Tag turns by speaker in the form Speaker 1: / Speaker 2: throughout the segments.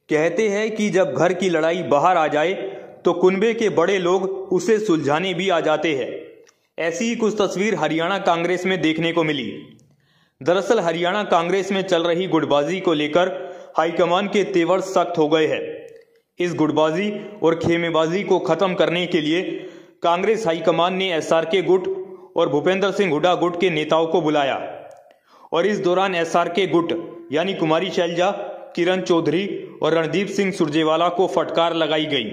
Speaker 1: कहते हैं कि जब घर की लड़ाई बाहर आ जाए तो कुनबे के बड़े लोग उसे सुलझाने भी आ जाते हैं। ऐसी ही कुछ तस्वीर हरियाणा कांग्रेस में देखने को मिली। दरअसल हरियाणा कांग्रेस में चल रही गुटबाजी को लेकर हाईकमान के तेवर सख्त हो गए हैं। इस गुटबाजी और खेमेबाजी को खत्म करने के लिए कांग्रेस हाईकमान ने एसआरके गुट और भूपेंद्र सिंह हुड्डा गुट के नेताओं को बुलाया और इस दौरान एसआरके गुट यानी कुमारी शैलजा, किरण चौधरी और रणदीप सिंह सुरजेवाला को फटकार लगाई गई।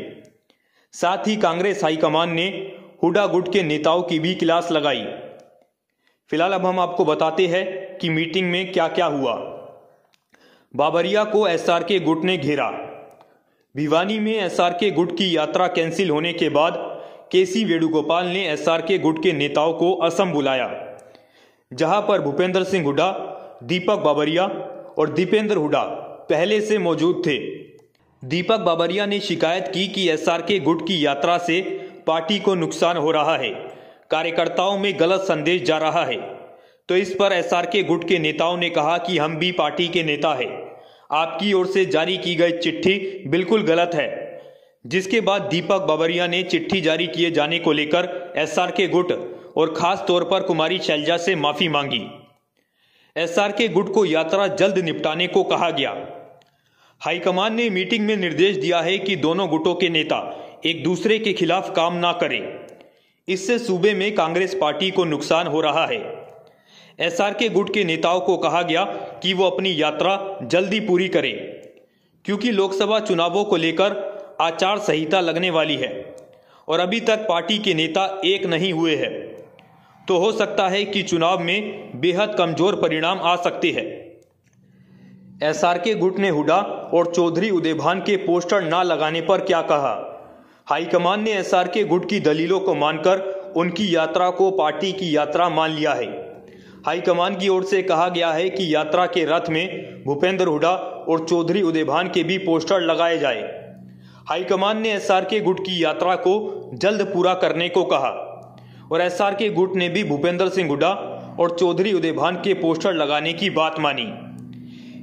Speaker 1: साथ ही कांग्रेस हाईकमान ने हुड्डा गुट के नेताओं की भी क्लास लगाई। फिलहाल अब हम आपको बताते हैं कि मीटिंग में क्या क्या हुआ। बाबरिया को एसआरके गुट ने घेरा। भिवानी में एसआरके गुट की यात्रा कैंसिल होने के बाद केसी वेणुगोपाल ने एसआरके गुट के नेताओं को असम बुलाया, जहां पर भूपेंद्र सिंह हुड्डा, दीपक बाबरिया और दीपेंद्र हुड्डा पहले से मौजूद थे। दीपक बाबरिया ने शिकायत की कि एसआरके गुट की यात्रा से पार्टी को नुकसान हो रहा है, कार्यकर्ताओं में गलत संदेश जा रहा है। तो इस पर एसआरके गुट के नेताओं ने कहा कि हम भी पार्टी के नेता हैं, आपकी ओर से जारी की गई चिट्ठी बिल्कुल गलत है। जिसके बाद दीपक बाबरिया ने चिट्ठी जारी किए जाने को लेकर एसआरके गुट और खास तौर पर कुमारी शैलजा से माफी मांगी। एसआरके गुट को यात्रा जल्द निपटाने को कहा गया। हाईकमान ने मीटिंग में निर्देश दिया है कि दोनों गुटों के नेता एक दूसरे के खिलाफ काम ना करें, इससे सूबे में कांग्रेस पार्टी को नुकसान हो रहा है। एसआरके गुट के नेताओं को कहा गया कि वो अपनी यात्रा जल्दी पूरी करें, क्योंकि लोकसभा चुनावों को लेकर आचार संहिता लगने वाली है और अभी तक पार्टी के नेता एक नहीं हुए हैं। तो हो सकता है कि चुनाव में बेहद कमजोर परिणाम आ सकते हैं। एसआरके गुट ने हुड्डा और चौधरी उदेभान के पोस्टर ना लगाने पर क्या कहा। हाईकमान ने एसआरके गुट की दलीलों को मानकर उनकी यात्रा को पार्टी की यात्रा मान लिया है। हाईकमान की ओर से कहा गया है कि यात्रा के रथ में भूपेंद्र हुड्डा और चौधरी उदेभान के भी पोस्टर लगाए जाए। हाईकमान ने एसआरके गुट की यात्रा को जल्द पूरा करने को कहा और एसआरके गुट ने भी भूपेंद्र सिंह हुड्डा और चौधरी उदेभान के पोस्टर लगाने की बात मानी।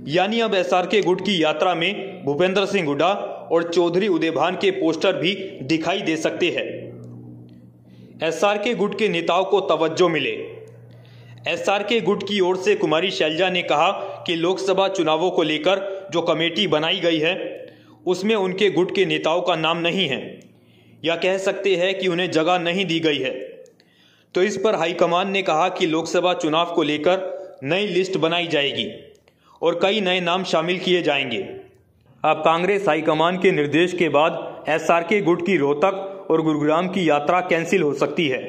Speaker 1: यानी अब एसआरके गुट की यात्रा में भूपेंद्र सिंह हुड्डा और चौधरी उदेभान के पोस्टर भी दिखाई दे सकते हैं। एसआरके गुट के नेताओं को तवज्जो मिले। एसआरके गुट की ओर से कुमारी शैलजा ने कहा कि लोकसभा चुनावों को लेकर जो कमेटी बनाई गई है उसमें उनके गुट के नेताओं का नाम नहीं है, या कह सकते हैं कि उन्हें जगह नहीं दी गई है। तो इस पर हाईकमान ने कहा कि लोकसभा चुनाव को लेकर नई लिस्ट बनाई जाएगी और कई नए नाम शामिल किए जाएंगे। अब कांग्रेस हाईकमान के निर्देश के बाद एसआरके गुट की रोहतक और गुरुग्राम की यात्रा कैंसिल हो सकती है।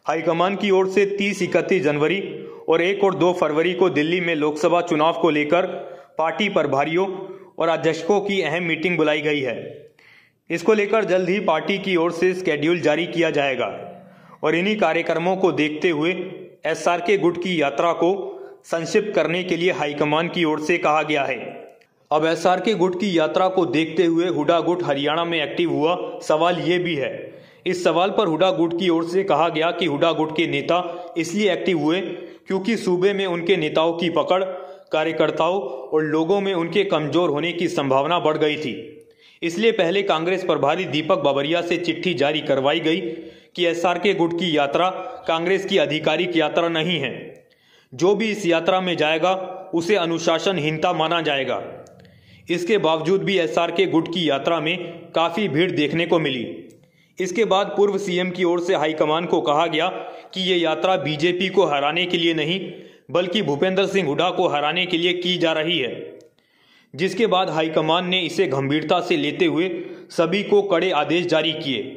Speaker 1: हाईकमान की ओर से 30-31 जनवरी और 1 और 2 फरवरी को दिल्ली में लोकसभा चुनाव को लेकर पार्टी प्रभारियों और अध्यक्षों की अहम मीटिंग बुलाई गई है। इसको लेकर जल्द ही पार्टी की ओर से स्केड्यूल जारी किया जाएगा और इन्हीं कार्यक्रमों को देखते हुए एसआरके गुट की यात्रा को संक्षिप्त करने के लिए हाईकमान की ओर से कहा गया है। अब एसआरके गुट की यात्रा को देखते हुए हुड्डा गुट हरियाणा में एक्टिव हुआ, सवाल ये भी है। इस सवाल पर हुड्डा गुट की ओर से कहा गया कि हुड्डा गुट के नेता इसलिए एक्टिव हुए क्योंकि सूबे में उनके नेताओं की पकड़, कार्यकर्ताओं और लोगों में उनके कमजोर होने की संभावना बढ़ गई थी। इसलिए पहले कांग्रेस प्रभारी दीपक बाबरिया से चिट्ठी जारी करवाई गई कि एसआरके गुट की यात्रा कांग्रेस की आधिकारिक यात्रा नहीं है। जो भी इस यात्रा में जाएगा उसे अनुशासनहीनता माना जाएगा। इसके बावजूद भी एसआरके गुट की यात्रा में काफी भीड़ देखने को मिली। इसके बाद पूर्व सीएम की ओर से हाईकमान को कहा गया कि ये यात्रा बीजेपी को हराने के लिए नहीं बल्कि भूपेंद्र सिंह हुड्डा को हराने के लिए की जा रही है। जिसके बाद हाईकमान ने इसे गंभीरता से लेते हुए सभी को कड़े आदेश जारी किए।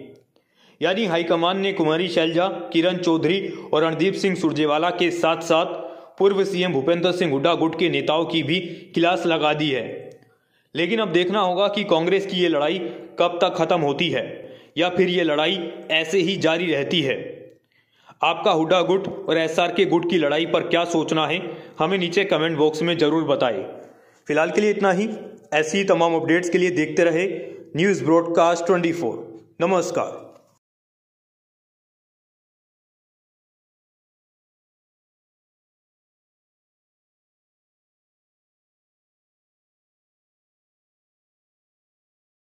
Speaker 1: यानी हाईकमान ने कुमारी शैलजा, किरण चौधरी और रणदीप सिंह सुरजेवाला के साथ साथ पूर्व सीएम भूपेंद्र सिंह हुड्डा गुट के नेताओं की भी क्लास लगा दी है। लेकिन अब देखना होगा कि कांग्रेस की ये लड़ाई कब तक खत्म होती है या फिर ये लड़ाई ऐसे ही जारी रहती है। आपका हुड्डा गुट और एसआरके गुट की लड़ाई पर क्या सोचना है, हमें नीचे कमेंट बॉक्स में जरूर बताएं। फिलहाल के लिए इतना ही। ऐसी ही तमाम अपडेट्स के लिए देखते रहे न्यूज़ ब्रॉडकास्ट 24। नमस्कार।